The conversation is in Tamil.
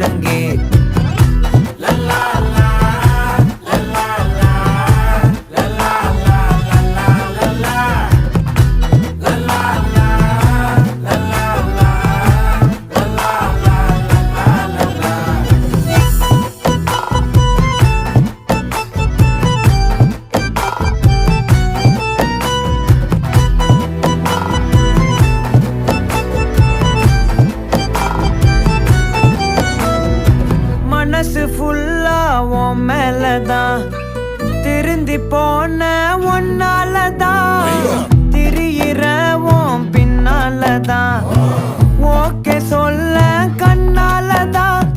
முழங்கே. மனசு ஃபுல்லா உன் மேலதான், திருந்தி போன ஒன்னாலதான், திரியிற உன் பின்னாலதான், ஓகே சொல்ல கண்ணாலதான்,